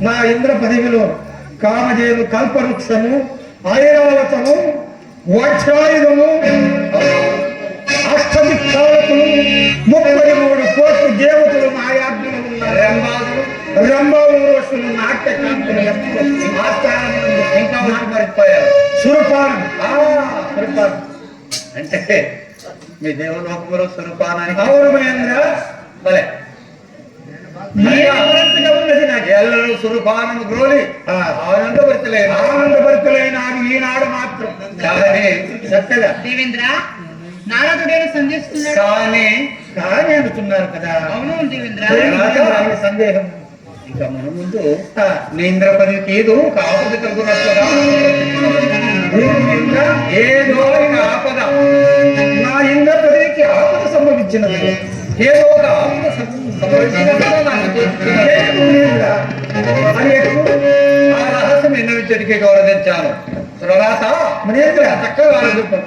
నా ఇంద్ర పదవిలో కామజేలు కల్పవృక్షము ఐరావతము వజ్రాయుధము అష్టదిక్పాలకులు 33 కోట్ల దేవతలు నా యాజ్ఞలో ఉన్నారు. రంభావరుషులు నాట్యకాంతులు సురపానం అంటే మీ దేవలోకంలో సురపానానికి అవును మహేంద్ర భలే ఎల్లరూ సురపానము గ్రోలి ఆనందభరితులైనాడు ఈనాడు మాత్రం చక్కగా దేవేంద్ర నారదుడేమో సందేహిస్తున్నాడు కానీ అంటున్నారు కదా. అవును దేవేంద్ర సందేహం ఇక మన ముందు నీ ఇంద్ర పదవికి ఏదో ఒక ఆపద కలుగునట్లుగా ఏదో ఒక ఆపద నా ఇంద్ర పదవికి ఆపద సంభవించినది. ఏదో ఒక ఆపద సంభవించినట్లుగా నాకు తోచుతున్నది. అది ఎక్కువ ఆ రహస్యం ఎన్నవించడికి గౌరవించాను. తర్వాత చక్కగా ఆలోచించాను.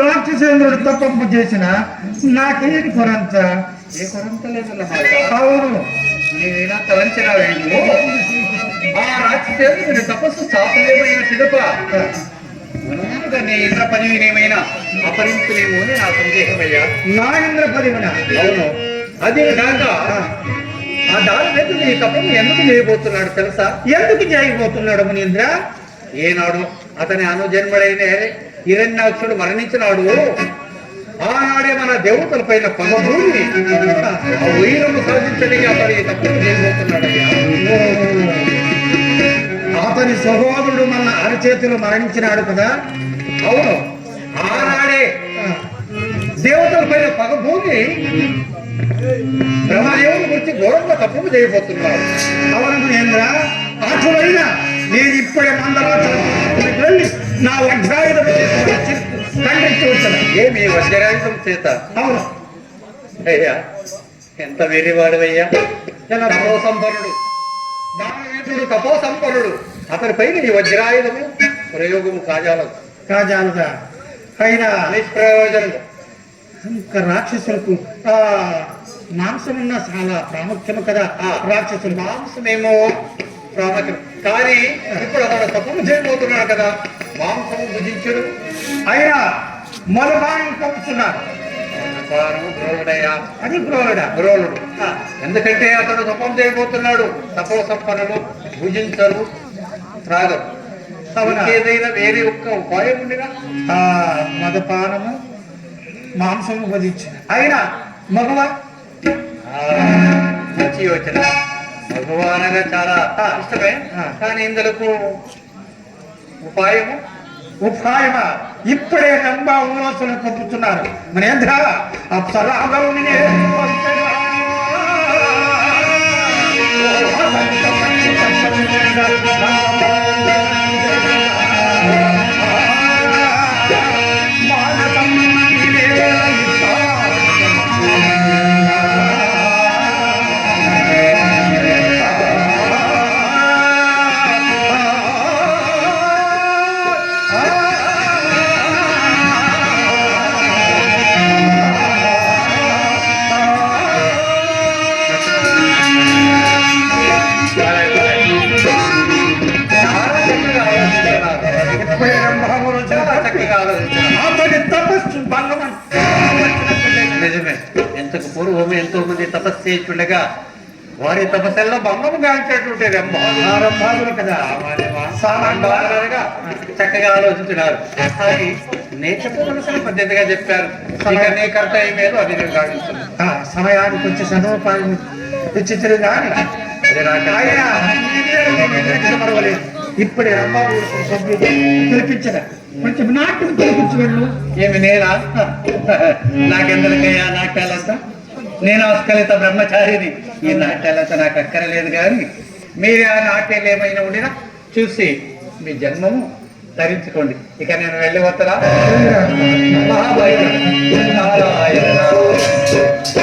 రాక్షసేంద్రుడు తప్పంపు చేసిన నాకేంటి కొరంత? ఏ కొరంత లేదు. అవును, నేనైనా తలంచినావేమో. ఆ రాక్షసేంద్రుడి తపస్సు చాపలేమైన పిదప నీ ఇంద్ర పదవినేమైనా అపరించులేమో అని నా సందేహమయ్యా. నా ఇంద్ర పదవిన? అవును. అదే కాక ఆ దాని మీద నీ తపస్సు ఎందుకు చేయబోతున్నాడు తెలుసా? ఎందుకు చేయబోతున్నాడు మునీంద్ర? ఏనాడు అతని అనుజన్ముడైన హిరణ్యాక్షుడు మరణించినాడు. ఆనాడే మన దేవతల పైన పగబూని ఆ వైరము సాధించడానికి అతని తప్పులు చేయబోతున్నాడయ్యా. అతని సహోదరుడు మన అరచేతిలో మరణించినాడు కదా? అవును. ఆనాడే దేవతల పైన పగబూని బ్రహ్మదేవుని గురించి ఘోరంగా తప్పులు చేయబోతున్నాడు. అవును మునీంద్ర, అటువైనా నేను ఇప్పుడే మందరాచలకి వెళ్ళి నా వజ్రాయుధం ఖండించి వచ్చాను. ఏమి వజ్రాయుధం చేత? అవును. అయ్యా, ఎంత వేరేవాడువయ్యా. తపో సంపన్నుడు, దానవేతుడు తపో సంపన్నుడు. అతని పైన ఈ వజ్రాయుధము ప్రయోగము కాజాలుగా అయినా నిష్ప్రయోజనం. ఇంకా రాక్షసులకు మాంసమున్న చాలా ప్రాముఖ్యము కదా. రాక్షసులు మాంసమేమో ప్రాముఖ్యం, కానీ ఇప్పుడు అతను తప్పులు చేయబోతున్నాడు కదా. మాంసము భుజించడు, అయినా మలబాణం పంపుతున్నారు. అది గ్రోలుడు. ఎందుకంటే అతడు తపం చేయబోతున్నాడు. తపో సంపన్నులు భుజించరు, త్రాగరు. ఏదైనా వేరే ఒక్క ఉపాయం ఉండినా మదపానము మాంసము వధించిన అయినా మగవా మంచి యోచన. భగవానగా చాలా ఇష్టమే, కానీ ఇందులకు ఉపాయమా ఇప్పుడే రంభా ఊరోసులు పంపుతున్నారు. మనేంద్ర అప్సరాగౌని నిజమే. ఎంతకు పూర్వం ఎంతో మంది తపస్సు చేస్తుండగా వారి తపస్సుల్లో భంగము గాంచేటువంటి రంభాదులు కదా సామాన్యంగా చక్కగా ఆలోచించినారు. కానీ నేను చెప్పవలసిన పద్ధతిగా చెప్పారు. ఇక నీ కర్తవ్యం ఏదో అది నేను గావిస్తున్నాను. సమయానికి వచ్చి సదోపాయం ఇచ్చితులు కానీ ఇది నా ఆయన కార్యం. పర్వాలేదు. ఇప్పుడే అమ్మాయి సభ్యుడు పిలిపించిన కొంచెం నాట్యం పిలిపించి వెళ్ళు. ఏమి నేనా? నాకెందుకయ్యా నాట్యాలంతా? నేను అస్కలిత బ్రహ్మచారిని. ఈ నాట్యాలంతా నాకు అక్కరలేదు కానీ మీరే ఆ నాట్యాలు ఏమైనా ఉండినా చూసి మీ జన్మము ధరించుకోండి. ఇక నేను వెళ్ళి వస్తారా? మహాభాగ్యం. నారాయణ నారాయణ.